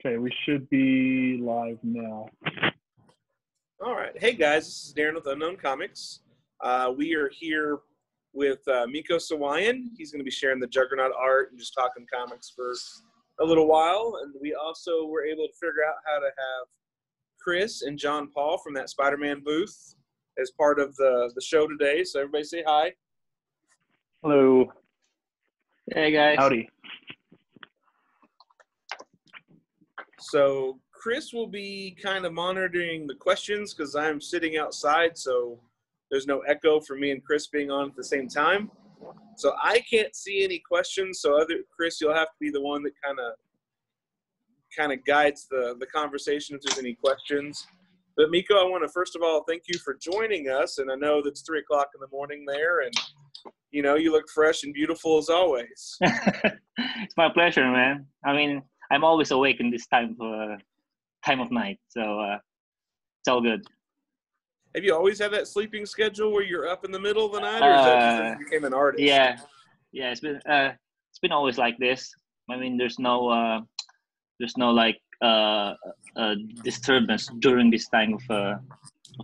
Okay, we should be live now. All right. Hey, guys. This is Darren with Unknown Comics. We are here with Mico Suayen. He's going to be sharing the Juggernaut art and just talking comics for a little while. And we also were able to figure out how to have Chris and John Paul from that Spider-Man booth as part of the show today. So everybody say hi. Hello. Hey, guys. Howdy. So Chris will be kind of monitoring the questions because I'm sitting outside, so there's no echo for me and Chris being on at the same time. So I can't see any questions. So Chris, you'll have to be the one that kind of guides the conversation if there's any questions. But Mico, I want to first of all thank you for joining us, and I know that it's 3:00 in the morning there, and you look fresh and beautiful as always. It's my pleasure, man. I mean, I'm always awake in this time of night, so it's all good. Have you always had that sleeping schedule where you're up in the middle of the night, or is that just when you became an artist? Yeah, it's been always like this. I mean, there's no like disturbance during this time of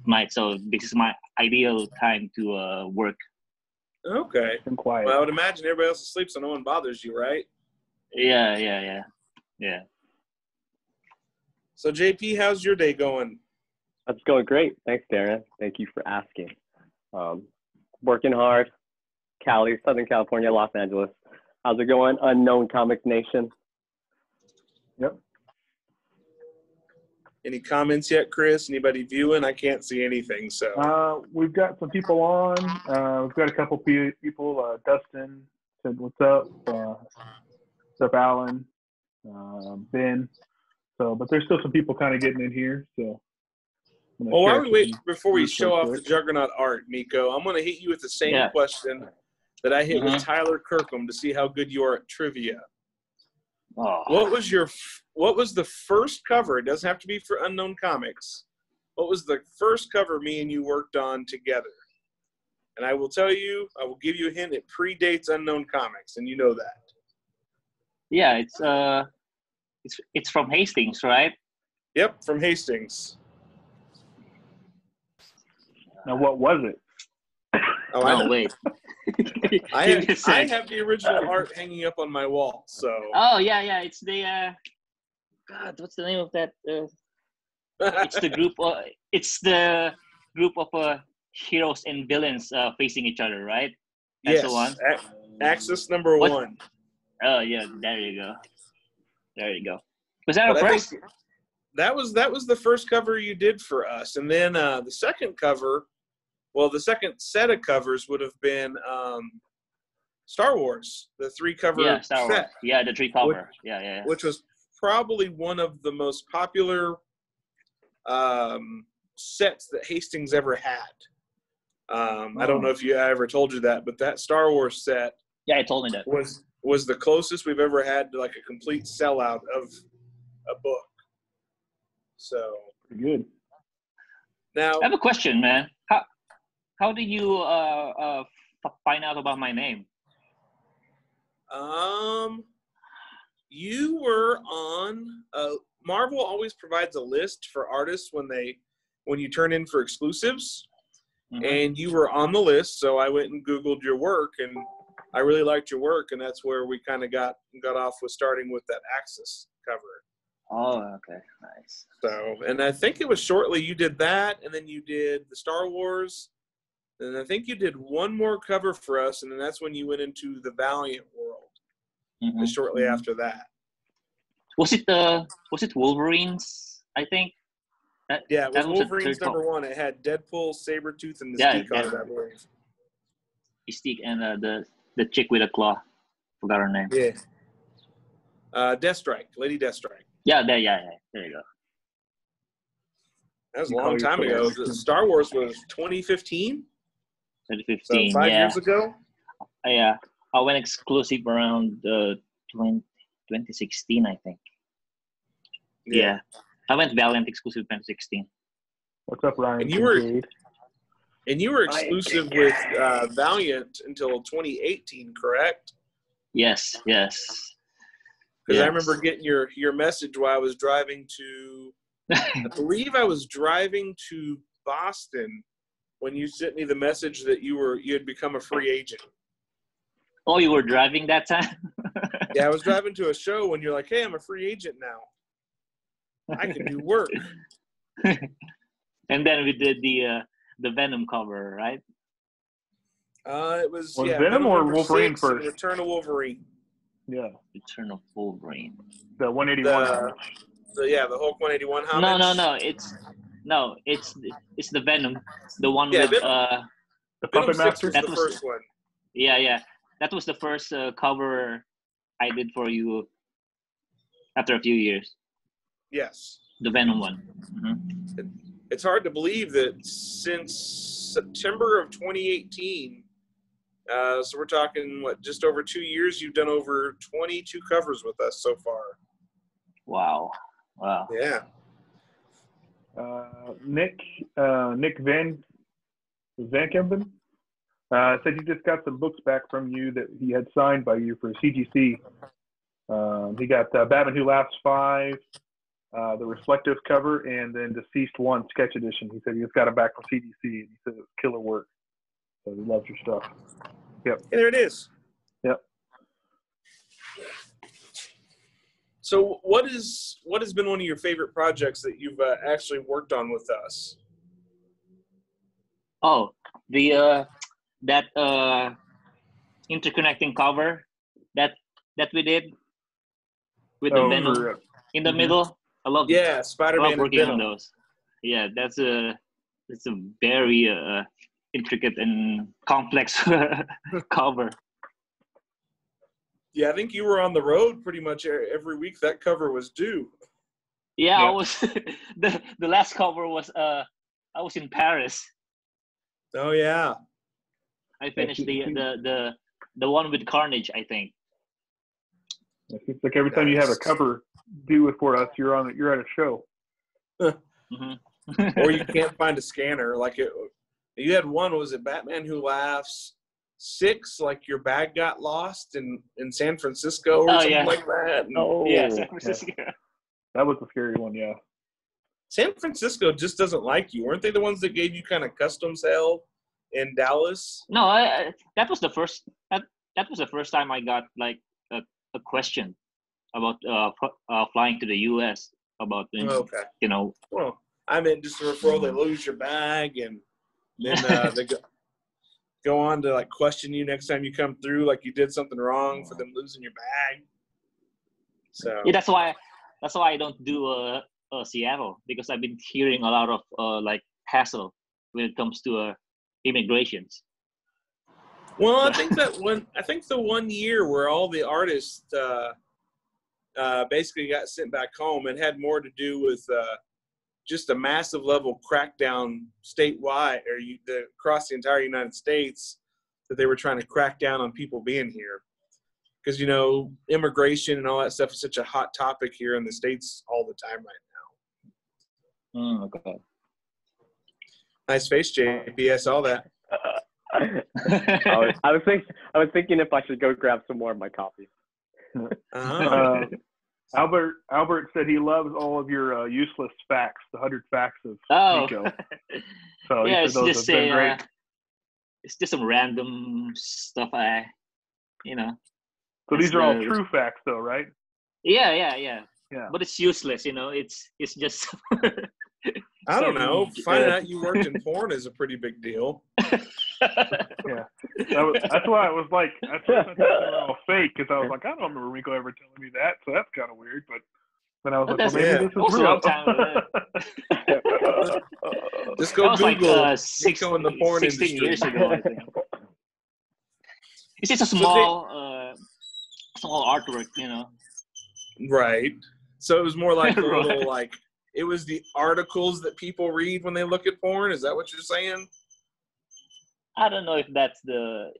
night, so this is my ideal time to work. Okay. I'm quiet. Well, I would imagine everybody else is asleep, so no one bothers you, right? Yeah. So, JP, how's your day going? That's going great. Thanks, Darren. Thank you for asking. Working hard. Cali, Southern California, Los Angeles. How's it going, Unknown Comics Nation? Yep. Any comments yet, Chris? Anybody viewing? I can't see anything. So We've got some people on. We've got a couple people. Dustin said, "What's up?" What's up, Alan? Ben. So, but there's still some people kind of getting in here. So. Well, while we wait before we show off the Juggernaut art, Mico, I'm going to hit you with the same question that I hit with Tyler Kirkham to see how good you are at trivia. Oh. What was the first cover? It doesn't have to be for Unknown Comics. What was the first cover me and you worked on together? And I will tell you, I will give you a hint. It predates Unknown Comics, and you know that. Yeah, it's from Hastings, right? Yep, from Hastings. Now, what was it? Oh, I know. Wait. I have the original art hanging up on my wall. So. Oh yeah. It's the God. What's the name of that? It's the group. It's the group of heroes and villains facing each other, right? That's the one. Axis number 1. Oh yeah, there you go. Was that a press? That was the first cover you did for us, and then the second cover. Well, the second set of covers would have been Star Wars, the 3-cover Star Wars. set. Yeah, the 3-cover. Yeah. Which was probably one of the most popular sets that Hastings ever had. I don't know if I ever told you that, but that Star Wars set. Yeah, it told me that. Was the closest we've ever had to like a complete sellout of a book. So Pretty good. Now I have a question, man. How did you find out about my name? You were on. Marvel always provides a list for artists when you turn in for exclusives, and you were on the list. So I went and Googled your work, and I really liked your work, and that's where we kind of got off with starting with that Axis cover. Oh, okay, nice. So, and I think it was shortly you did that, and then you did the Star Wars. And I think you did one more cover for us, and then that's when you went into the Valiant world. Shortly after that. Was it Wolverines? I think. It was Wolverines number 1. It had Deadpool, Sabretooth, and Mystique on it, I believe. Mystique and the chick with a claw. Forgot her name. Yeah. Deathstrike, Lady Deathstrike. Yeah. There you go. That was a long time ago. Star Wars was 2015. 2015, so 5 years ago? Yeah. I went exclusive around 2016, I think. Yeah. I went Valiant exclusive 2016. What's up, Ryan? And you were exclusive with Valiant until 2018, correct? Yes. Because I remember getting your message while I was driving to, I believe I was driving to Boston when you sent me the message that you had become a free agent. Oh, you were driving that time? Yeah, I was driving to a show when you're like, hey, I'm a free agent now. I can do work. And then we did the Venom cover, right? It was Venom or Wolverine first? Return of Wolverine. Yeah. Return of Wolverine. The 181. The Hulk 181 homage. No, it's the Venom, the one with the Puppet Master. That was the first one. Yeah. That was the first cover I did for you after a few years. Yes. The Venom one. Mm-hmm. It's hard to believe that since September of 2018, so we're talking, just over 2 years, you've done over 22 covers with us so far. Wow. Yeah. Nick Van Kempen said he just got some books back from you that he had signed by you for CGC. He got Batman Who Laughs 5, the reflective cover, and then Deceased 1 sketch edition. He said he just got it back from CGC, and he said it was killer work. So he loves your stuff. Yep. And there it is. Yep. So what has been one of your favorite projects that you've actually worked on with us? Oh, the that interconnecting cover that we did with the Venom in the middle. I love Spider-Man. I love working on those. Yeah, it's a very intricate and complex cover. Yeah, I think you were on the road pretty much every week that cover was due. Yeah. I was the last cover was I was in Paris. Oh yeah. I finished the one with Carnage, I think. It's like every time you have a cover due it for us, you're at a show. Mm-hmm. Or you can't find a scanner. You had one, was it Batman Who Laughs 6? Like your bag got lost in San Francisco or something like that. San Francisco. Yeah. That was a scary one, yeah. San Francisco just doesn't like you. Weren't they the ones that gave you kind of customs hell in Dallas? No, that was the first. That was the first time I got like a question about flying to the U.S. about Well, I meant just a referral. They lose your bag and then they go on to like question you next time you come through, like you did something wrong for them losing your bag. So yeah, that's why I don't do Seattle, because I've been hearing a lot of like hassle when it comes to immigrations. Well, I think the 1 year where all the artists basically got sent back home, it had more to do with just a massive level crackdown statewide or across the entire United States, that they were trying to crack down on people being here. Because, immigration and all that stuff is such a hot topic here in the States all the time right now. Okay. Nice face, JP. I saw that. I was thinking if I should go grab some more of my coffee. Albert said he loves all of your useless facts, the 100 facts of Mico. So yeah, it's just great. It's just some random stuff So these are all true facts, though, right? Yeah. But it's useless, It's just. I don't know. Finding out you worked in porn is a pretty big deal. Yeah, that's why I was like, I thought they were all fake, because I was like, I don't remember Mico ever telling me that, so that's kind of weird. But then I was like, well, maybe this is real. Just go Google like, Mico in the porn 16 industry. years ago, I think. It's just a small artwork, Right. So it was more like a little like. It was the articles that people read when they look at porn. Is that what you're saying? I don't know if that's the,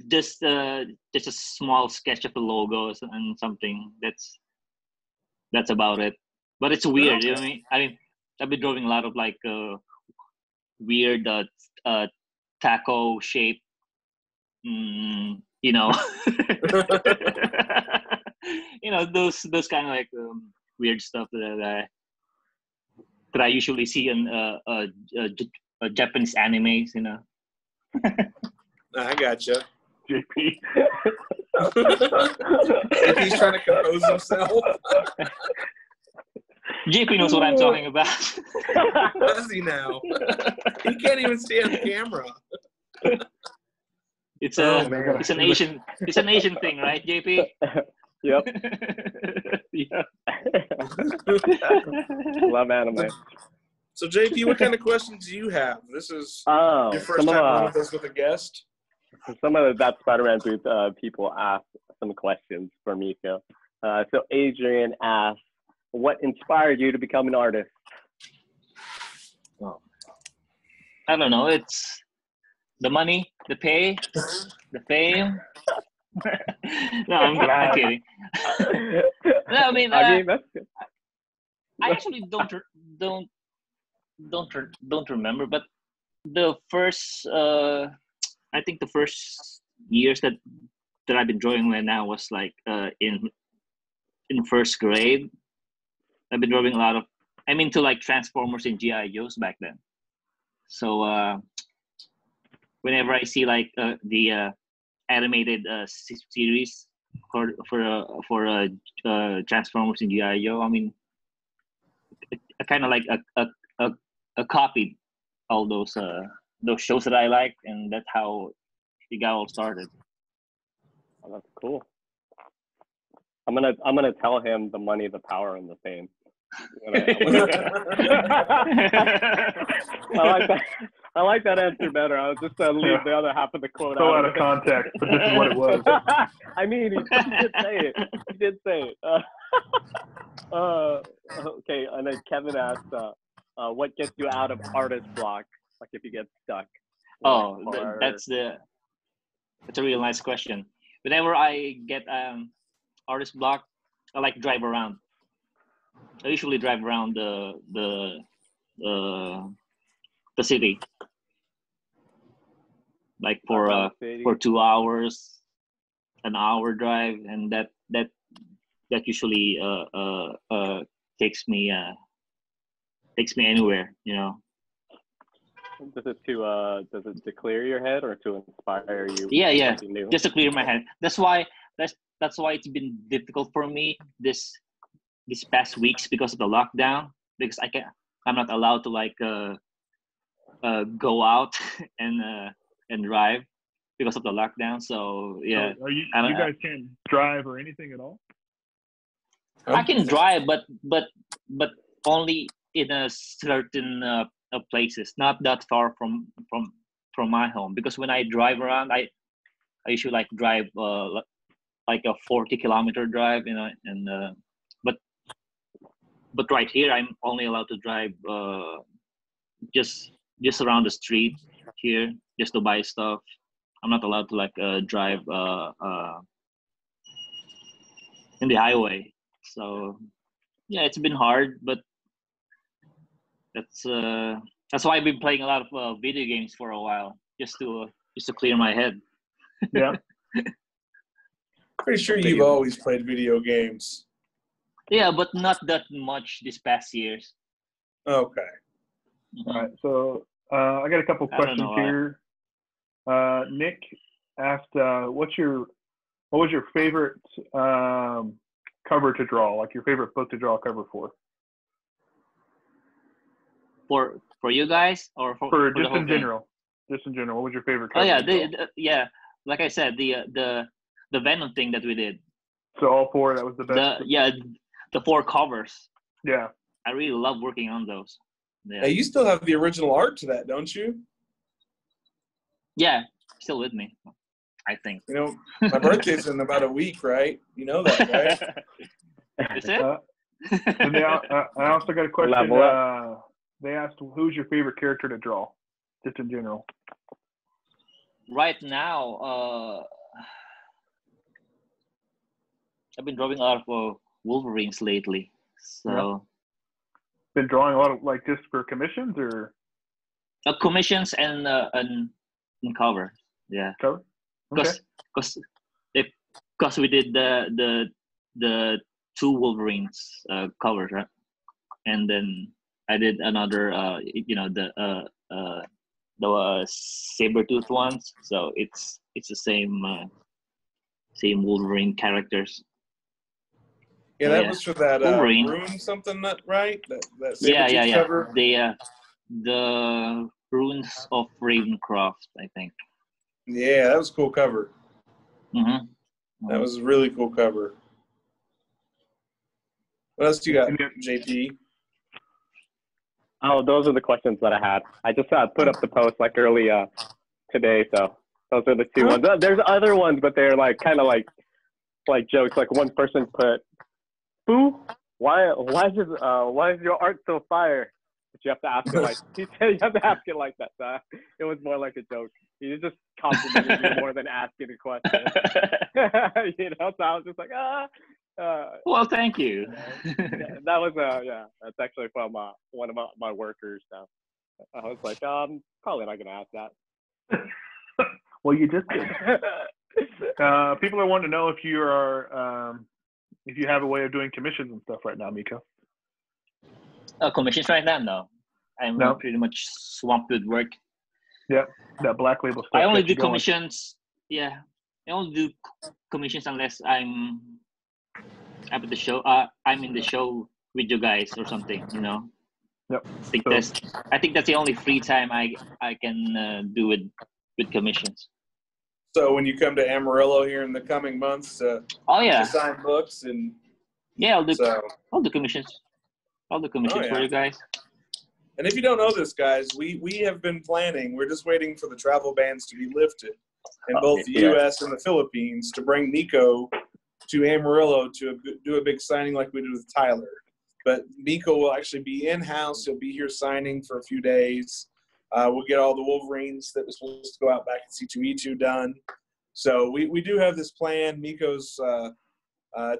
just a small sketch of the logos and something. That's about it. But it's weird. Okay. I mean, I've been drawing a lot of like weird taco shape. those kind of like weird stuff that I usually see in Japanese animes. I gotcha. JP. If he's trying to compose himself. JP knows what I'm talking about. Does he now? He can't even see on camera. It's man. it's an Asian thing, right, JP? Yep. Yeah. Love anime. So JP, what kind of questions do you have? This is Oh, your first time on with us with a guest. Some of that Spider-Man booth people asked some questions for Mico. So Adrian asked, what inspired you to become an artist? I don't know. It's the money, the pay, the fame. No, I'm kidding. No, I mean that's good. I actually don't remember, but the first I think the first years that I've been drawing right now was like in first grade. I've been drawing a lot of. I'm into like Transformers and G.I.Joes back then. So whenever I see like the animated series for Transformers and G.I.Joe, I mean, I kind of like a copied all those shows that I like, and that's how it got all started. Oh, that's cool. I'm gonna tell him the money, the power, and the fame. I like that answer better. I was just leave the other half of the quote So out out of context, but this is what it was. I mean, he did say it. He did say it. Okay, and then Kevin asked, what gets you out of artist block? Like if you get stuck. Oh, that's a real nice question. Whenever I get artist block, I like drive around. I usually drive around the city, like for 2 hours, an hour drive, and that usually takes me anywhere, Does it to clear your head or to inspire you? Yeah, something new? just to clear my head. That's why it's been difficult for me this past weeks because of the lockdown, because I'm not allowed to like go out and drive because of the lockdown. So yeah. So you guys can't drive or anything at all? I can drive, but only in a certain places, not that far from my home. Because when I drive around, I usually like drive like a 40-kilometer drive, and but right here I'm only allowed to drive just around the street here, just to buy stuff. I'm not allowed to like drive in the highway. So yeah, it's been hard, but that's why I've been playing a lot of video games for a while, just to clear my head. Yeah. Pretty sure you've always played video games. Yeah, but not that much this past years. Okay. Mm-hmm. All right. So I got a couple questions here. Nick asked, what was your favorite cover to draw? Like your favorite book to draw a cover for? For you guys, or for just the whole in thing? general? Just in general, what was your favorite cover? Oh yeah, yeah. Like I said, the Venom thing that we did. So all four, that was the best. The 4 covers. Yeah. I really love working on those. Yeah. Hey, you still have the original art to that, don't you? Yeah, still with me, I think. My birthday's in about a week, right? You know that, right? Is it? And I also got a question. They asked, who's your favorite character to draw, just in general? Right now, I've been drawing a lot of Wolverines lately. So. Yeah. Been drawing a lot of, like, just for commissions, or? Commissions and cover. Yeah. Cover. Okay. Because we did the the two Wolverines covers, right? And then I did another, the saber-tooth ones. So it's the same Wolverine characters. Yeah, So, that yeah. was for that Wolverine. Rune something, that right? That Yeah. Sabretooth cover. The Runes of Ravencroft, I think. Yeah, that was a cool cover. Mm-hmm. That was a really cool cover. What else do you got, JP? Oh, those are the questions that I had. I just put up the post like early today, so those are the two ones. There's other ones, but they're like kind of like jokes. Like one person put, "Boo, why is your art so fire?" But you have to ask it like he said. You have to ask it like that. So it was more like a joke. He was just complimenting you more than asking a question. So I was just like, Well, thank you. that was that's actually from one of my workers. So I was like, probably not gonna ask that. Well, you just did. People are wanting to know if you are if you have a way of doing commissions and stuff right now, Mico. Commissions right now? No. I'm pretty much swamped with work. Yeah, that Black Label stuff. I only do commissions. Yeah, I only do commissions unless I'm at the show. I'm in the show with you guys or something. You know. Yep. I think that's the only free time I can do with commissions. So when you come to Amarillo here in the coming months to sign books and I'll do commissions. I'll do commissions for you guys. And if you don't know this, guys, we have been planning. We're just waiting for the travel bans to be lifted in both the U.S. and the Philippines to bring Mico to Amarillo to do a big signing like we did with Tyler. But Mico will actually be in-house. He'll be here signing for a few days. We'll get all the Wolverines that were supposed to go out back at C2E2 done. So we do have this plan. Mico's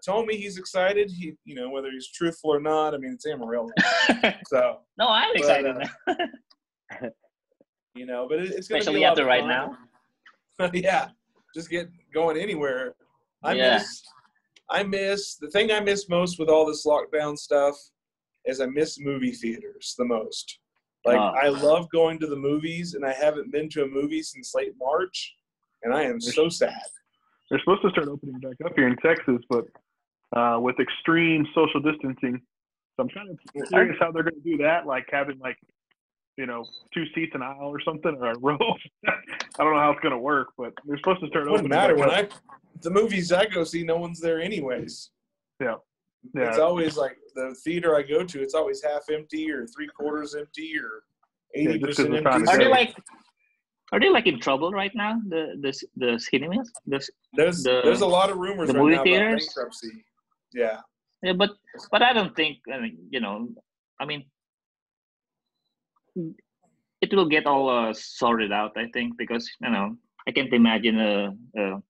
told me he's excited. He, whether he's truthful or not. I mean, it's Amarillo. So no, I'm excited. But it's going to be especially a lot after of right fun. now. Yeah, just get going anywhere. I miss the thing I miss most with all this lockdown stuff is I miss movie theaters the most. I love going to the movies, and I haven't been to a movie since late March, and I am so sad. They're supposed to start opening back up here in Texas, but with extreme social distancing. So I'm kind of curious how they're going to do that, like having 2 seats an aisle or something, or a row. I don't know how it's going to work, but they're supposed to start opening back up. The movies I go see, no one's there anyways. Yeah. It's always like the theater I go to, it's always half empty or 3/4 empty or 80% empty. Are they in trouble right now? The cinemas? There's a lot of rumors right now about bankruptcy. Yeah. Yeah, but I don't think it will get all sorted out. I think because I can't imagine a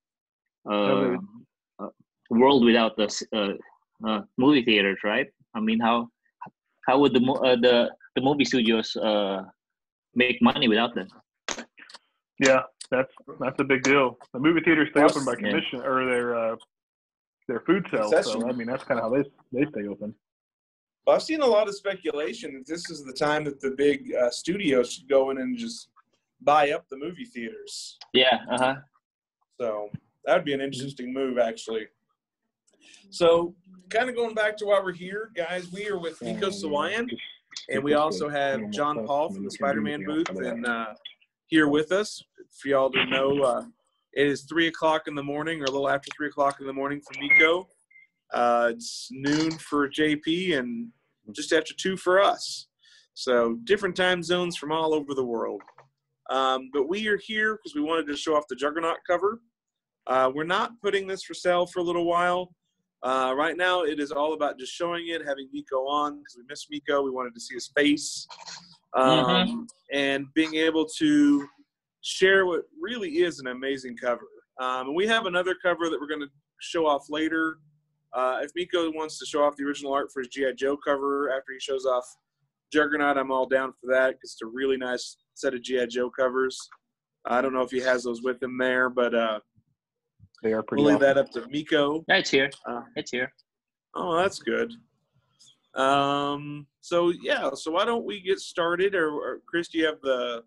world without the movie theaters, right? I mean, how would the movie studios make money without them? Yeah, that's a big deal. The movie theaters stay open by commission or their food sales. So I mean, that's kind of how they stay open. Well, I've seen a lot of speculation that this is the time that the big studios should go in and just buy up the movie theaters. Yeah. So that would be an interesting move, actually. So, kind of going back to why we're here, guys, we are with Mico Suayen, and we also have John Paul from the Spider-Man booth and here with us. For y'all to know, it is 3 o'clock in the morning, or a little after 3 o'clock in the morning for Mico. It's noon for JP and just after 2 for us. So different time zones from all over the world. But we are here because we wanted to show off the Juggernaut cover. We're not putting this for sale for a little while. Right now, it is all about just showing it, having Mico on because we miss Mico. We wanted to see his face. And being able to share what really is an amazing cover. And we have another cover that we're going to show off later. If Mico wants to show off the original art for his G.I. Joe cover after he shows off Juggernaut, I'm all down for that because it's a really nice set of G.I. Joe covers. I don't know if he has those with him there, but They are pretty We'll leave awesome. that up to Mico. Yeah, it's here. It's here. Oh, that's good. So why don't we get started? Or Chris, do you have the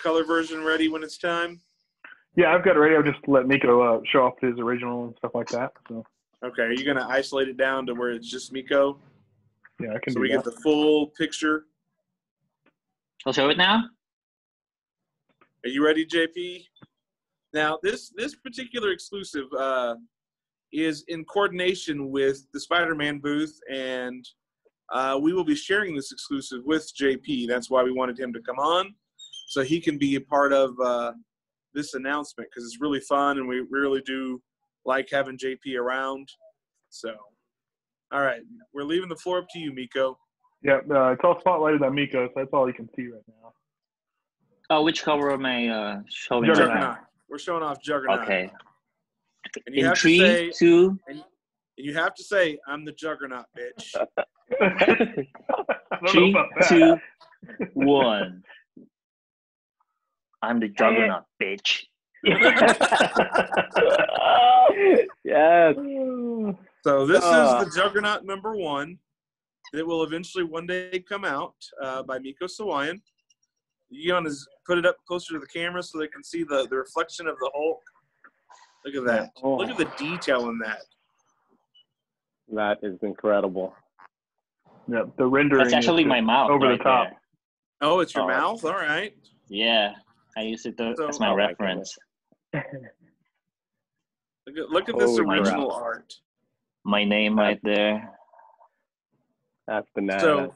color version ready when it's time? Yeah, I've got it ready. I'll just let Mico show off his original and stuff like that. So. Okay, are you going to isolate it down to where it's just Mico? Yeah, I can so do we that. get the full picture. I'll show it now. Are you ready, JP? Now, this particular exclusive is in coordination with the Spider-Man booth, and we will be sharing this exclusive with JP. That's why we wanted him to come on, so he can be a part of this announcement, because it's really fun, and we really do like having JP around. So, all right, we're leaving the floor up to you, Mico. Yeah, it's all spotlighted on Mico, so that's all you can see right now. Oh, which cover am I showing? Juggernaut. We're showing off Juggernaut. Okay. And you In have 3, to say, 2. and you have to say, "I'm the Juggernaut, bitch." I don't 3, know about that. 2, 1. I'm the Juggernaut, bitch. Yes. So this is the Juggernaut #1 that will eventually one day come out by Mico Suayen. You want to put it up closer to the camera so they can see the reflection of the Hulk. Look at that. Oh. Look at the detail in that. That is incredible. Yeah, the rendering. That's actually is my mouth over right the top. there. Oh, it's your Oh. mouth? All right. Yeah, I use it as my Oh my reference. Look at this Holy original crap. art. My name right there. That's bananas. So,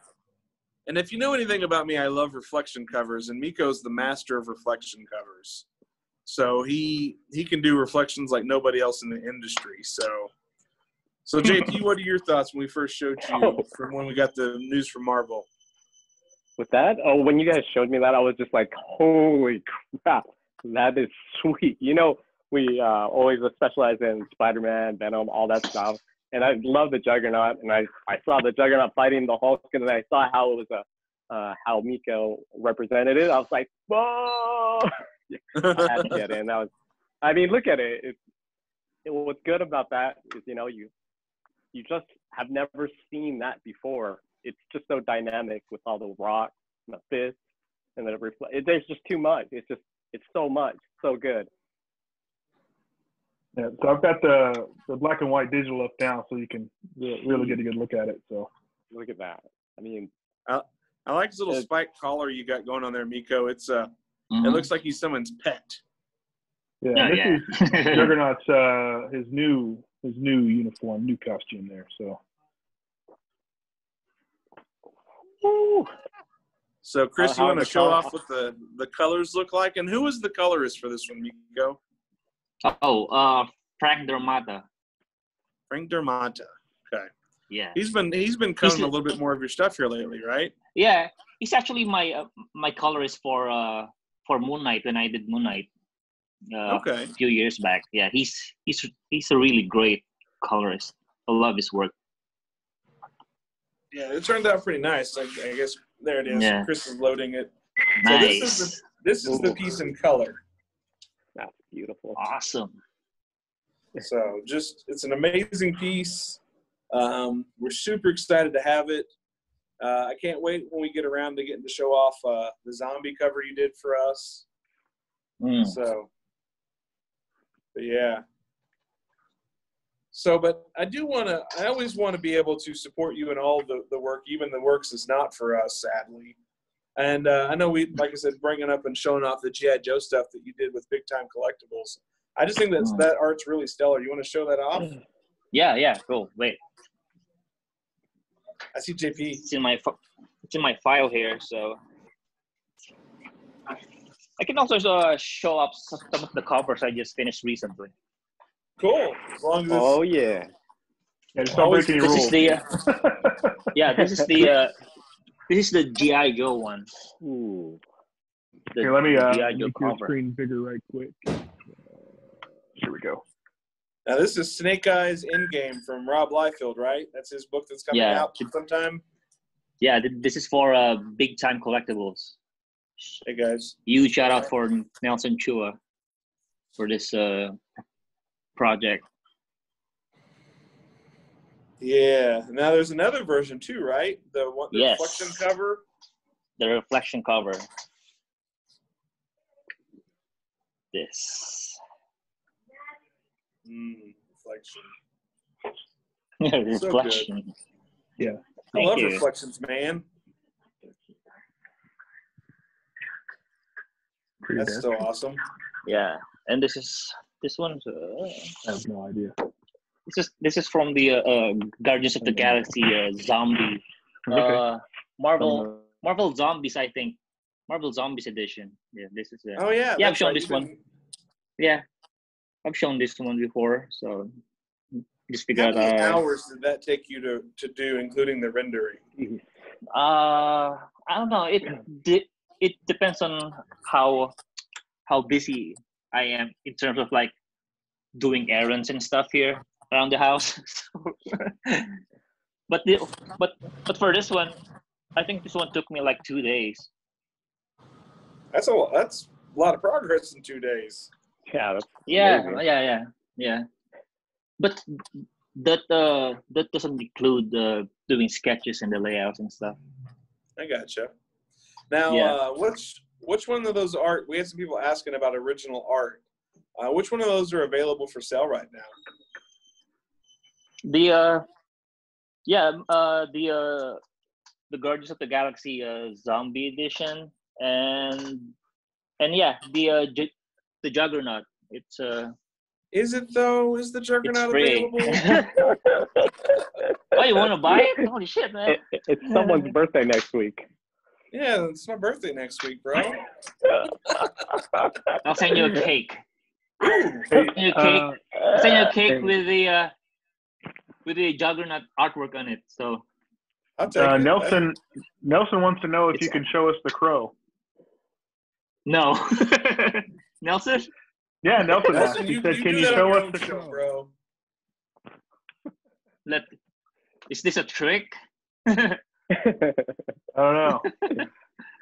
and if you know anything about me, I love reflection covers, and Mico's the master of reflection covers. So he can do reflections like nobody else in the industry. So JP, what are your thoughts when we first showed you from when we got the news from Marvel? With that, when you guys showed me that, I was just like, holy crap, that is sweet. You know, we always specialize in Spider-Man, Venom, all that stuff. And I love the Juggernaut, and I saw the Juggernaut fighting the Hulk, and then I saw how it was how Mico represented it. I was like, whoa! I had to get in. I mean, look at it. What's good about that is, you know, you just have never seen that before. It's just so dynamic with all the rocks and the fists and the there's just too much. It's so much, so good. Yeah, so I've got the black and white digital up now, so you can really get a good look at it. So Look at that. I mean, I like this little spike collar you got going on there, Mico. It's it looks like he's someone's pet. yeah, this is Juggernaut's his new uniform, new costume there. So. woo. So Chris, you want to the show color- off what the colors look like, and who is the colorist for this one, Mico? Oh, Frank Dermata. Frank Dermata. Okay. Yeah. He's been covering a little bit more of your stuff here lately, right? Yeah, he's actually my my colorist for Moon Knight when I did Moon Knight Okay. a few years back. Yeah, he's a really great colorist. I love his work. Yeah, it turned out pretty nice. I guess there it is. Yeah. Chris is loading it. Nice. So this is the piece in color. That's beautiful. Awesome. So it's an amazing piece. We're super excited to have it. I can't wait when we get around to getting to show off the zombie cover you did for us. So, but yeah. So, but I always want to be able to support you in all the work, even the works that's not for us, sadly. And I know like I said, bringing up and showing off the G.I. Joe stuff that you did with Big Time Collectibles. I just think that art's really stellar. You want to show that off? Yeah, cool. Wait. I see JP. It's in my file here, so I can also show up some of the covers I just finished recently. Cool. As long as Oh yeah. Yeah, just don't break any rules. This is the G.I. Joe one. Ooh. Here, let me G.I. Joe make your cover. screen bigger right quick. Here we go. Now this is Snake Eyes Endgame from Rob Liefeld, right? That's his book that's coming out sometime. Yeah, this is for Big Time Collectibles. Hey guys. Huge shout out for Nelson Chua for this project. Yeah. Now there's another version too, right? The Yes. reflection cover. The reflection cover. This. Reflection. Reflection. Yeah. I Thank love you. reflections, man. That's so awesome. Yeah, and this one. I have no idea. This is from the Guardians of the Galaxy zombie. Okay. Marvel Zombies, I think. Marvel Zombies edition. Yeah, this is. Oh yeah. Yeah, I've shown this one. Yeah, I've shown this one before, so just figure How out. many hours did that take you to do, including the rendering? I don't know. It depends on how busy I am in terms of like doing errands and stuff here around the house. but for this one, I think this one took me like 2 days. That's a lot of progress in 2 days. Yeah. That's Yeah, amazing. yeah. But that doesn't include doing sketches and the layouts and stuff. I gotcha. Now, Yeah. which one of those art? We had some people asking about original art. Which one of those are available for sale right now? The Guardians of the Galaxy zombie edition and yeah, the Juggernaut. It's Is it though? Is the Juggernaut free. available? Oh, you want to buy it? Holy shit, man! It's someone's birthday next week. Yeah, it's my birthday next week, bro. I'll send you a cake. Hey, I'll send you a cake hey. with the Juggernaut artwork on it. So I'll take it. Nelson wants to know if you can show us the crow. no, Nelson. Yeah, Nelson asked. Nelson, He you said, "Can do you that show on your us own the show, crow?" bro? Is this a trick? I don't know.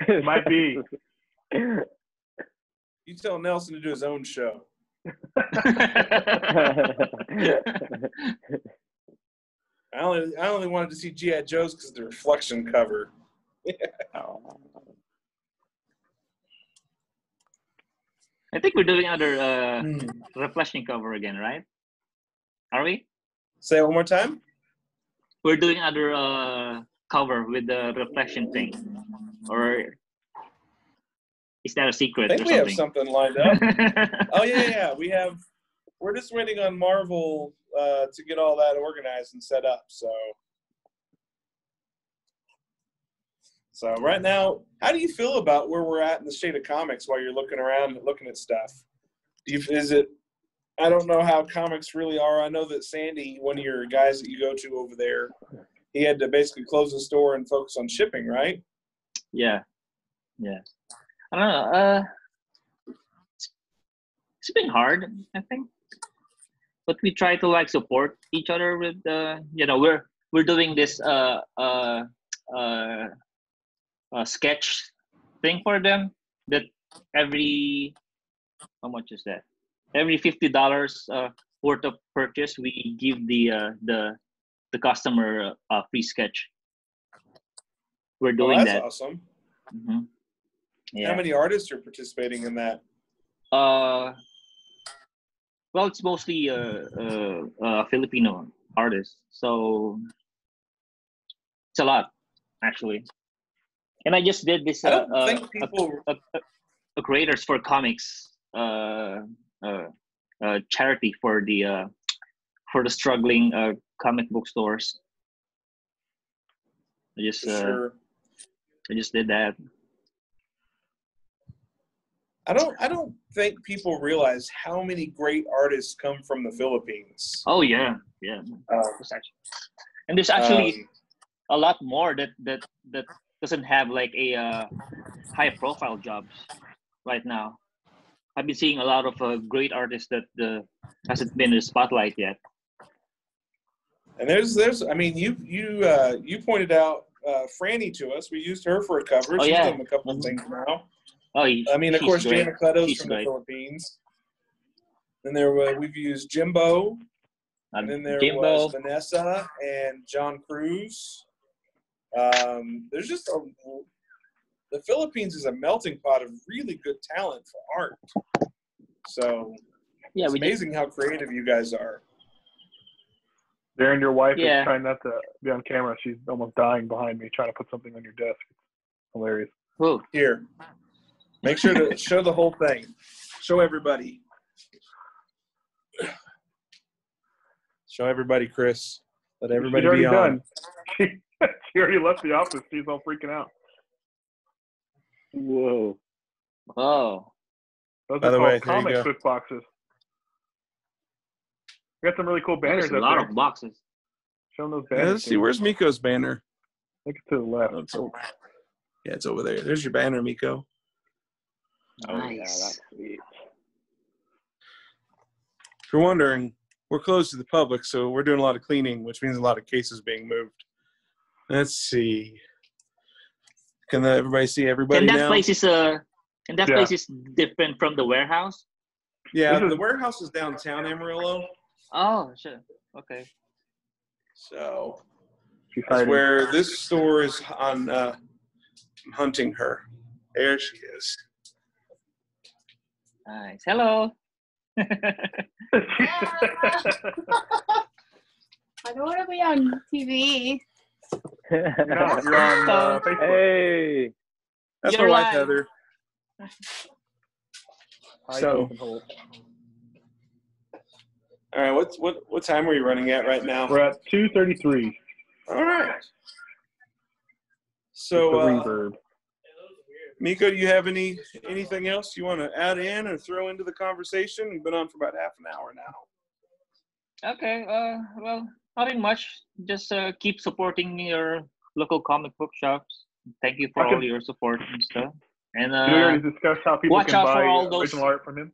It might be. You tell Nelson to do his own show. I only wanted to see G.I. Joe's because of the reflection cover. I think we're doing another reflection cover again, right? Are we? Say it one more time. We're doing another cover with the reflection thing, or is that a secret? I think we have something lined up. Oh yeah. We're just waiting on Marvel to get all that organized and set up. So right now, how do you feel about where we're at in the state of comics while you're looking around and looking at stuff? I don't know how comics really are. I know that Sandy, one of your guys that you go to over there, he had to basically close the store and focus on shipping, right? Yeah. I don't know. It's been hard, I think, but we try to like support each other with we're doing this sketch thing for them that how much is that? Every $50 worth of purchase, we give the customer a free sketch. We're doing that's that. Awesome. Mm-hmm. Yeah. How many artists are participating in that? Well, it's mostly Filipino artists, so it's a lot actually. And I just did this I don't think people a Creators for Comics charity for the struggling comic book stores. I just did that. I don't think people realize how many great artists come from the Philippines. Oh yeah. And there's actually a lot more that doesn't have like a high profile jobs right now. I've been seeing a lot of great artists that hasn't been in the spotlight yet. And there's I mean you pointed out Franny to us. We used her for a cover. Oh, She's yeah. done a couple of things now. Oh, I mean, of course, great. Jana Cleto's She's from great. the Philippines. Then we've used Jimbo. And then there Jimbo. was Vanessa and John Cruz. There's just the Philippines is a melting pot of really good talent for art. So it's amazing how creative you guys are. Darren, your wife is trying not to be on camera. She's almost dying behind me trying to put something on your desk. It's hilarious. Whoa. Here. Make sure to show the whole thing. Show everybody. Show everybody, Chris. Let everybody be on. Done. She already left the office. She's all freaking out. Whoa. Oh. Those By are the way, called comic book boxes. We got some really cool banners There's a lot of boxes. Show them those Yeah, banners. let's see. Where's Mico's banner? Look to the left. Oh, it's over there. There's your banner, Mico. Oh, Nice. yeah, that's sweet. If you're wondering, we're closed to the public, so we're doing a lot of cleaning, which means a lot of cases being moved. Let's see. Can everybody see everybody now? Place is place is different from the warehouse? Yeah, the warehouse is downtown Amarillo. Oh, sure. Okay. So that's where this store is on hunting her. There she is. Nice. Hello. I don't want to be on TV. No, you're on Facebook. Hey. That's You're my wife, live. Heather. So, all right, what time are you running at right now? We're at 2:33. All right. The So, reverb. Mico, do you have anything else you want to add in or throw into the conversation? We've been on for about half an hour now. Okay. Well, nothing much. Just keep supporting your local comic book shops. Thank you for all your support and stuff. And we already discussed how people watch can out buy for all those original art from him.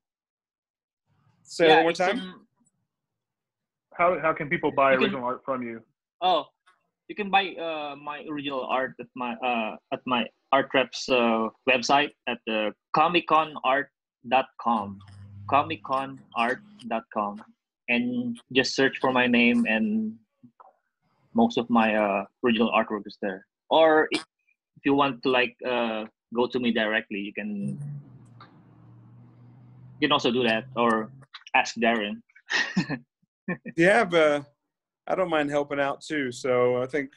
Say that one more time. How can people buy original art from you? Oh, you can buy my original art at my Art Reps website at the comicconart.com. comicconart.com, and just search for my name, and most of my original artwork is there. Or if you want to go to me directly, you can also do that, or ask Darren. Yeah, I don't mind helping out too. So I think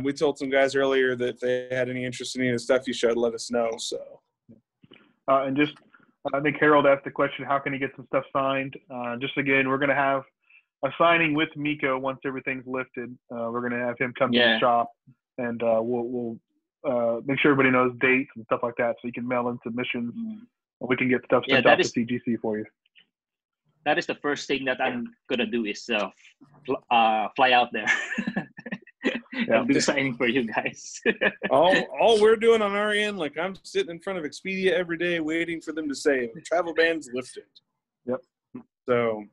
we told some guys earlier that if they had any interest in any of the stuff you showed, let us know. So, and just, I think Harold asked the question, how can he get some stuff signed? Just again, we're going to have a signing with Mico once everything's lifted. We're going to have him come to the shop, and we'll make sure everybody knows dates and stuff like that, so you can mail in submissions, and we can get stuff sent out to CGC for you. That is the first thing that I'm gonna do is fly out there and do signing for you guys. all we're doing on our end, like I'm sitting in front of Expedia every day waiting for them to say travel ban's lifted. Yep. So,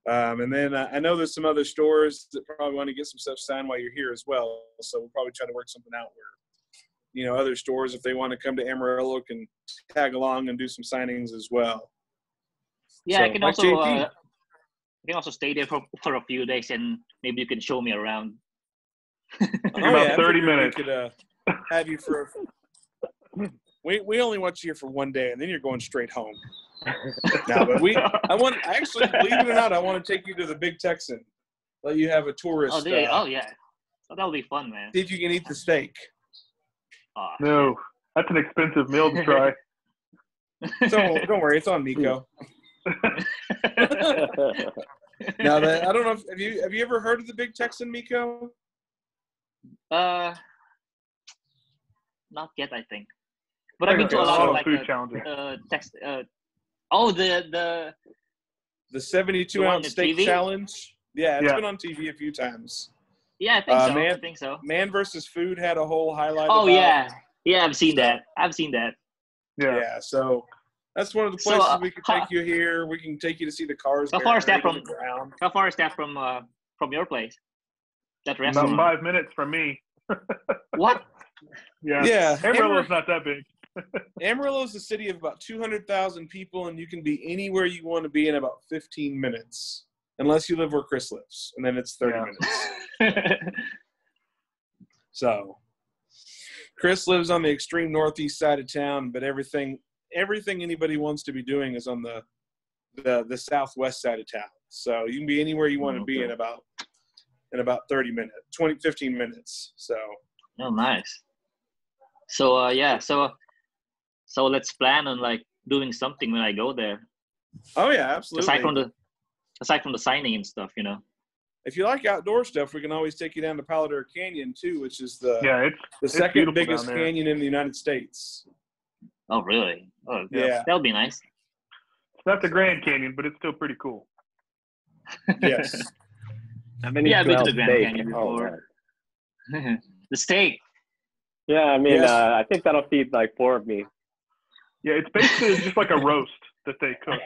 and then I know there's some other stores that probably want to get some stuff signed while you're here as well. So we'll probably try to work something out where, other stores, if they want to come to Amarillo, can tag along and do some signings as well. Yeah, so, I can also stay there for a few days, and maybe you can show me around. About 30 minutes. We could have you for. We only want you here for one day, and then you're going straight home. No, but actually, believe it or not, I want to take you to the Big Texan. Let you have a tourist. Oh yeah, that'll be fun, man. See if you can eat the steak. No, that's an expensive meal to try. So don't worry, it's on Mico. Now that I don't know, have you ever heard of the Big Texan, Mico? Not yet, I think. But I've been to a lot of food challenges. The 72-ounce steak TV? challenge. Yeah, it's been on TV a few times. Yeah, I think so. Man versus Food had a whole highlight. Yeah, I've seen that. Yeah. So that's one of the places we can take you here. We can take you to see the cars. How far is that from your place? That restaurant? About 5 minutes from me. What? Yeah. Amarillo's not that big. Amarillo is a city of about 200,000 people, and you can be anywhere you want to be in about 15 minutes, unless you live where Chris lives, and then it's 30 minutes. So, Chris lives on the extreme northeast side of town, but everything anybody wants to be doing is on the southwest side of town. So you can be anywhere you want to be in about 30 minutes, 15 minutes. So. Oh, nice. So so let's plan on like doing something when I go there. Oh yeah, absolutely. Aside from the signing and stuff, you know. If you like outdoor stuff, we can always take you down to Palo Duro Canyon too, which is the second biggest canyon in the United States. Oh really? Oh yeah, that'll be nice. It's not the Grand Canyon, but it's still pretty cool. Yes. I've been to the Grand Canyon before. The steak. Yeah, I mean, I think that'll feed like 4 of me. Yeah, it's basically just like a roast that they cook.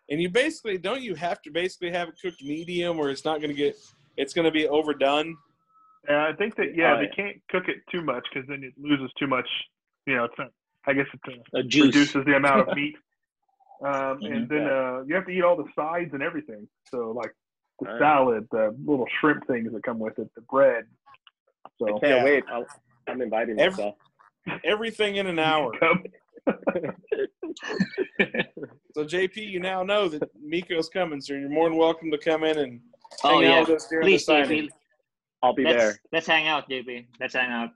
And you basically you have to have it cooked medium, or it's going to be overdone. Yeah, I think that they can't cook it too much because then it loses too much. You know, it's not. I guess it reduces the amount of meat. And then you have to eat all the sides and everything. So like the salad, the little shrimp things that come with it, the bread. So I can't wait. I'm inviting myself. Everything in an hour. So JP, you now know that Mico's coming, so you're more than welcome to come in and hang out with us during the signing. I'll be there. Let's hang out, JP. Let's hang out.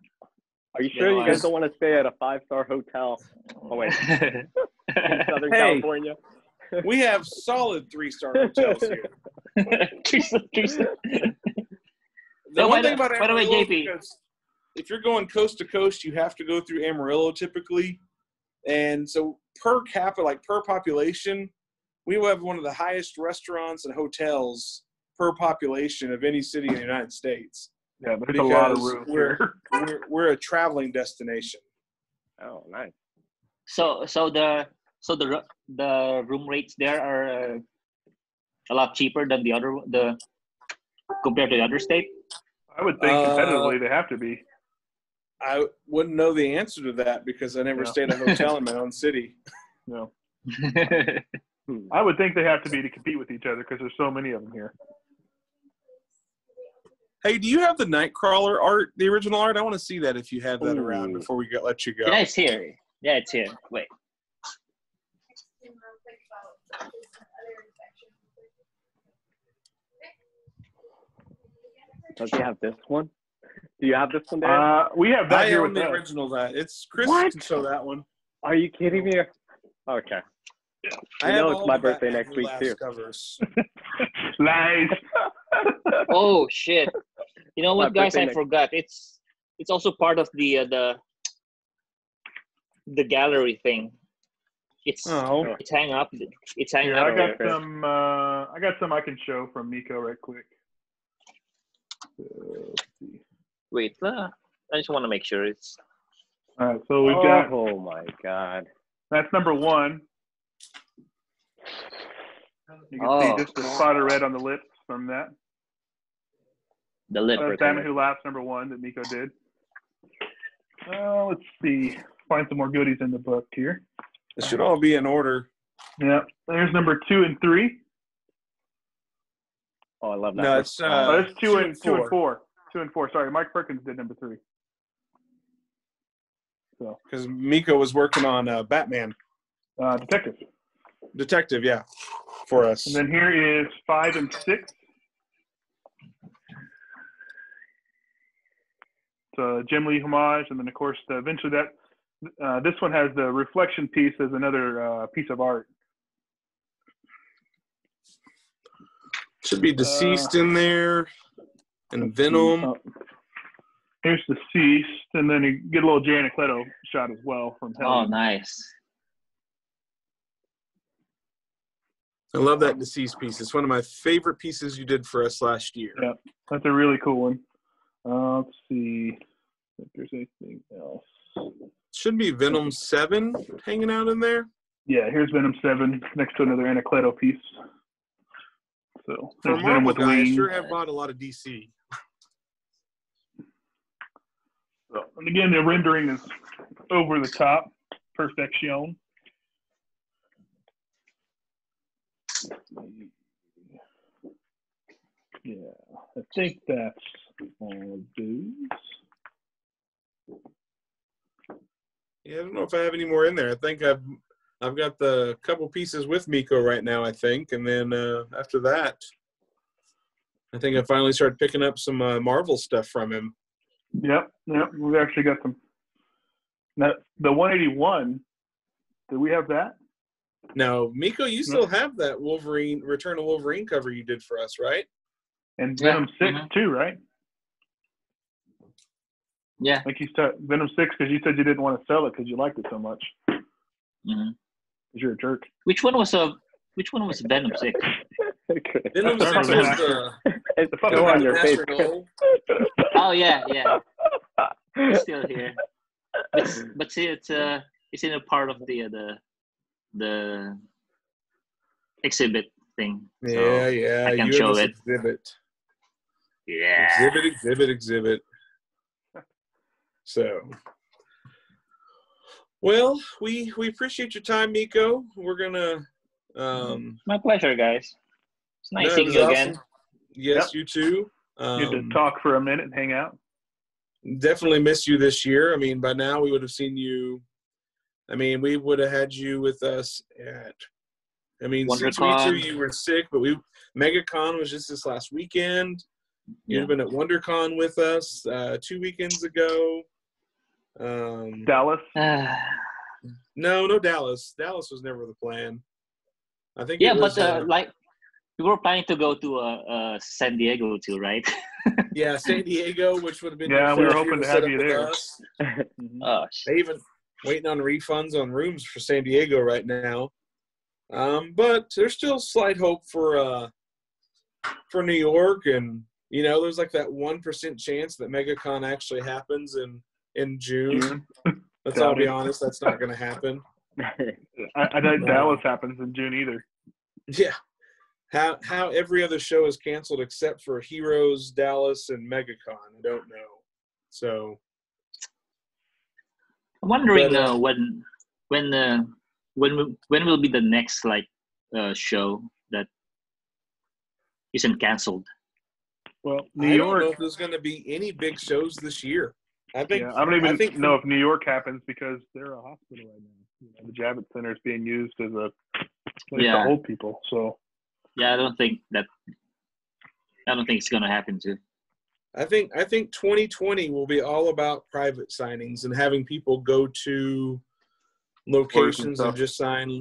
Are you sure you guys don't want to stay at a 5-star hotel? Oh wait, in Southern California. We have solid 3-star hotels here. The one thing about Amarillo, by the way, JP, if you're going coast to coast, you have to go through Amarillo typically. And so per capita, like per population, we have one of the highest restaurants and hotels per population of any city in the United States. Yeah, there's a lot of room. We're a traveling destination. Oh, nice. So the room rates there are a lot cheaper than compared to the other state. I would think competitively they have to be. I wouldn't know the answer to that because I never stayed at a hotel in my own city. No. I would think they have to be to compete with each other because there's so many of them here. Hey, do you have the Nightcrawler art, the original art? I want to see that if you have that around before we let you go. Yeah, it's here. Yeah, it's here. Wait. Does he have this one? Do you have this one there? We have that here with the original. It's Chris can show that one. Are you kidding me? Okay. I know it's my birthday next week too. Lies. Oh shit! You know what, guys? I forgot. It's also part of the gallery thing. It's hanging up. It's hanging up. I got some I can show from Mico right quick. Let's see. Wait, I just want to make sure it's. All right, so we've got. Oh my god. That's number 1. You can see just the spot of red on the lips from that. The lip. Salmon Who Laughs, number 1 that Mico did. Let's see. Find some more goodies in the book here. It should all be in order. Yeah. There's number 2 and 3. Oh, I love that. No, it's 2 and 4. 2 and 4. Sorry, Mike Perkins did number 3. So. Because Mico was working on Batman. Detective, yeah, for us. And then here is 5 and 6. So Jim Lee homage, and then of course eventually this one has the reflection piece as another piece of art. Should be Deceased in there, and Venom. Here's Deceased, and then you get a little Janet Leto shot as well from Helen. Oh, nice. I love that Deceased piece. It's one of my favorite pieces you did for us last year. Yeah, that's a really cool one. Let's see if there's anything else. Should be Venom 7 hanging out in there. Yeah, here's Venom 7 next to another Anacleto piece. So for a Marvel guy, I sure have bought a lot of DC. So And again, the rendering is over the top. Perfection. Yeah, I think that's all of those. Yeah, I don't know if I have any more in there. I think I've got the couple pieces with Mico right now, I think. And then after that, I think I finally started picking up some Marvel stuff from him. Yep. We've actually got some. Now, the 181, do we have that? Now, Mico, you still have that Wolverine, Return of Wolverine cover you did for us, right? And Venom 6 too, right? Yeah. I think you start Venom 6 because you said you didn't want to sell it because you liked it so much. Mm-hmm. Because you're a jerk. Which one was Venom 6? Venom 6 was the go on your face. Oh yeah. It's still here. But see, it's in a part of the exhibit thing. So Yeah. I can You show have this it. exhibit. Yeah. Exhibit. So, well, we appreciate your time, Mico. We're gonna. My pleasure, guys. It's nice it seeing was you awesome. again. Yes, you too. You had to talk for a minute and hang out. Definitely missed you this year. I mean, by now we would have seen you. I mean, we would have had you with us at. I mean, WonderCon. C2E2, you were sick, but MegaCon was just this last weekend. You'd have been at WonderCon with us 2 weekends ago. Dallas? No Dallas. Dallas was never the plan. I think yeah, it was, but like we were planning to go to San Diego too, right? yeah, San Diego, which would have been Yeah, your we were first hoping year to set have up you with there. us. Oh, They even waiting on refunds on rooms for San Diego right now. But there's still slight hope for New York, and there's like that 1% chance that MegaCon actually happens in June. Let's all be honest, that's not going to happen. I doubt Dallas happens in June either. Yeah. How every other show is canceled except for Heroes, Dallas, and MegaCon. I don't know. So I'm wondering when will be the next show that isn't canceled. Well, I don't know if there's going to be any big shows this year. I don't even know if New York happens because they're a hospital right now. The Javits Center is being used as a place to hold people. So yeah, I don't think it's going to happen too. I think 2020 will be all about private signings and having people go to locations and just sign,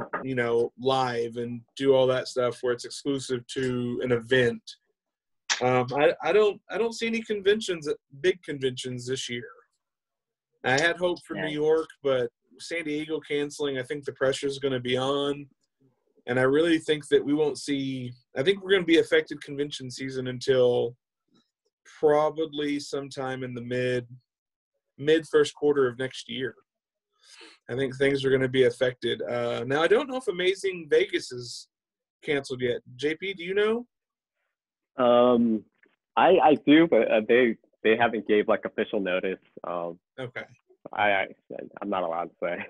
live and do all that stuff where it's exclusive to an event. I don't see any big conventions this year. I had hope for New York, but San Diego canceling, I think the pressure is going to be on. And I really think that we won't see – I think we're going to be affected convention season until probably sometime in the mid first quarter of next year. I think things are going to be affected. Now, I don't know if Amazing Vegas is canceled yet. JP, do you know? I do, but they haven't gave official notice. Okay. I'm not allowed to say.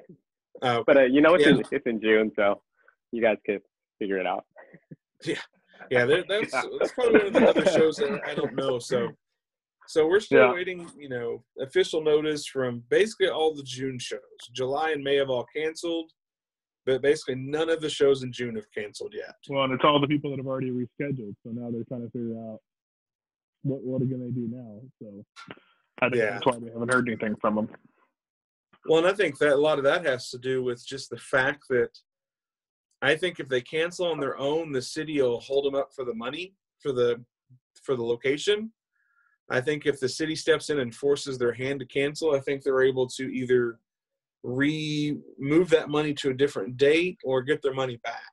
Okay. But it's in June, so you guys could figure it out. Yeah. That's probably one of the other shows that I don't know. So we're still waiting, official notice from basically all the June shows. July and May have all canceled, but basically none of the shows in June have canceled yet. Well, and it's all the people that have already rescheduled. So now they're trying to figure out what are they do now. So I think that's why we haven't heard anything from them. Well, and I think that a lot of that has to do with just the fact that I think if they cancel on their own, the city will hold them up for the money for the location. I think if the city steps in and forces their hand to cancel, I think they're able to either move that money to a different date or get their money back.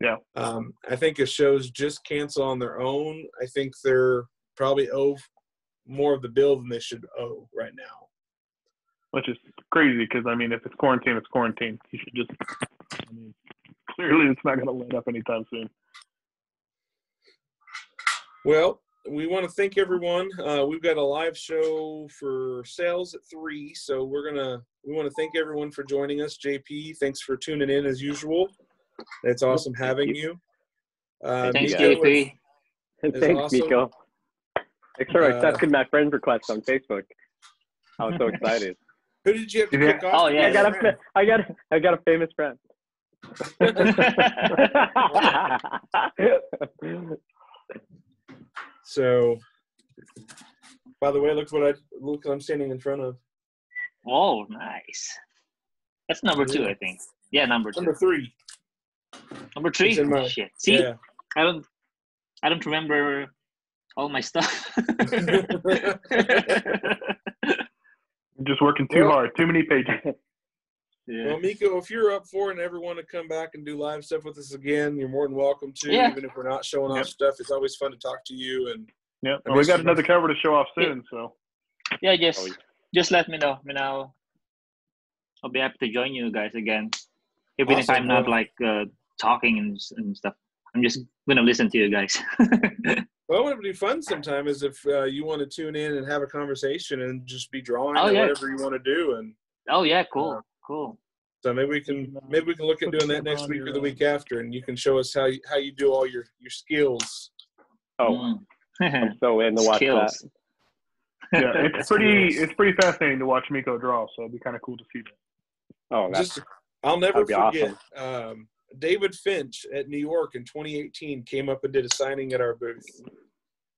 Yeah. I think if shows just cancel on their own, I think they're probably owe more of the bill than they should owe right now. Which is crazy because, if it's quarantine, it's quarantine. You should just, clearly it's not going to let up anytime soon. Well, we want to thank everyone. We've got a live show for sales at 3, so we want to thank everyone for joining us. JP, thanks for tuning in as usual. It's awesome having you. Thanks, Mico, JP. Thanks, awesome. Mico. Thanks for accepting my friend request on Facebook. I was so excited. Who did you have to kick off? Oh, yeah. I got a famous friend. So, by the way, look what I'm standing in front of. Oh, nice. That's number 2, I think. Yeah, number 2. Number 3. Number 3. It's in my- Shit. See, Yeah. I don't remember all my stuff. Just working too hard. Too many pages. Yeah. Well, Mico, if you're up for it and ever want to come back and do live stuff with us again, you're more than welcome to. Yeah. Even if we're not showing off stuff, it's always fun to talk to you. And Yeah. Well, we got another cover to show off soon, so. Yeah, just let me know. I'll be happy to join you guys again. Even if I'm not like talking and stuff. I'm just gonna listen to you guys. Well, what would be fun sometime is if you want to tune in and have a conversation and just be drawing or whatever you want to do. And oh yeah, cool. so maybe we can look at doing that next week or the week after, and you can show us how you do all your skills. Oh, I'm so in to watch that. Yeah, it's pretty fascinating to watch Mico draw. So it'd be kind of cool to see that. Oh, I'll never forget. Awesome. David Finch at New York in 2018 came up and did a signing at our booth,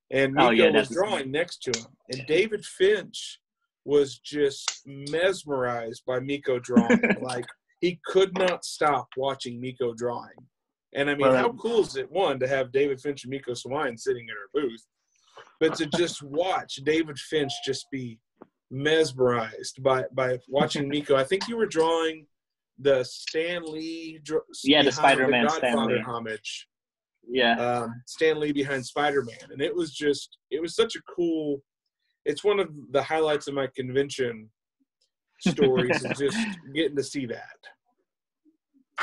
and Mico was drawing next to him, and David Finch was just mesmerized by Mico drawing. Like, he could not stop watching Mico drawing. And I mean, how cool is it, one, to have David Finch and Mico Suayen sitting at our booth, but to just watch David Finch just be mesmerized by watching Mico. I think you were drawing the Stan Lee, the Spider-Man Stan Lee homage. Yeah. Stan Lee behind Spider-Man. And it was such a cool, it's one of the highlights of my convention stories is just getting to see that.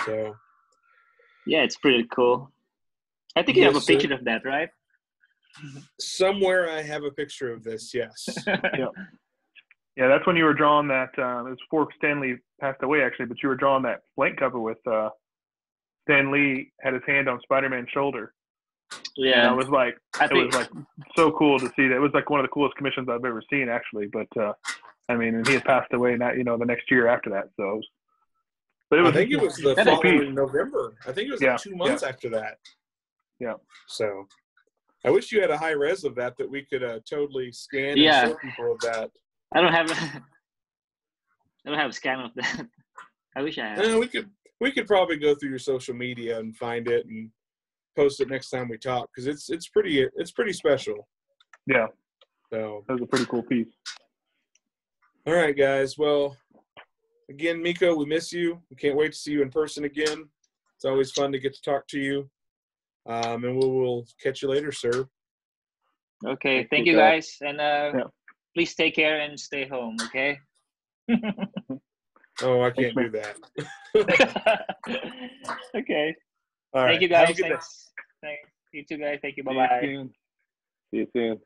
So. Yeah, it's pretty cool. I think you have a picture of that, right? Somewhere I have a picture of this, yes. Yeah, that's when you were drawing that. It was before Stan Lee passed away, actually, but you were drawing that blank cover with Stan Lee had his hand on Spider-Man's shoulder. Yeah, and it was like so cool to see that. It was like one of the coolest commissions I've ever seen, actually. But I mean, and he had passed away, the next year after that. So, I think it was the following November. I think it was like 2 months after that. Yeah. So, I wish you had a high res of that we could totally scan and show people of that. I don't have a scan of that. I wish I had. We could probably go through your social media and find it and post it next time we talk, because it's pretty special. Yeah. So that was a pretty cool piece. All right, guys. Well, again, Mico, we miss you. We can't wait to see you in person again. It's always fun to get to talk to you. And we will catch you later, sir. Okay. Thank you, guys. And please take care and stay home, okay? Oh, I can't do that. Okay. All right. Thank you, guys. Thanks. You too, guys. Thank you. Bye-bye. See you soon.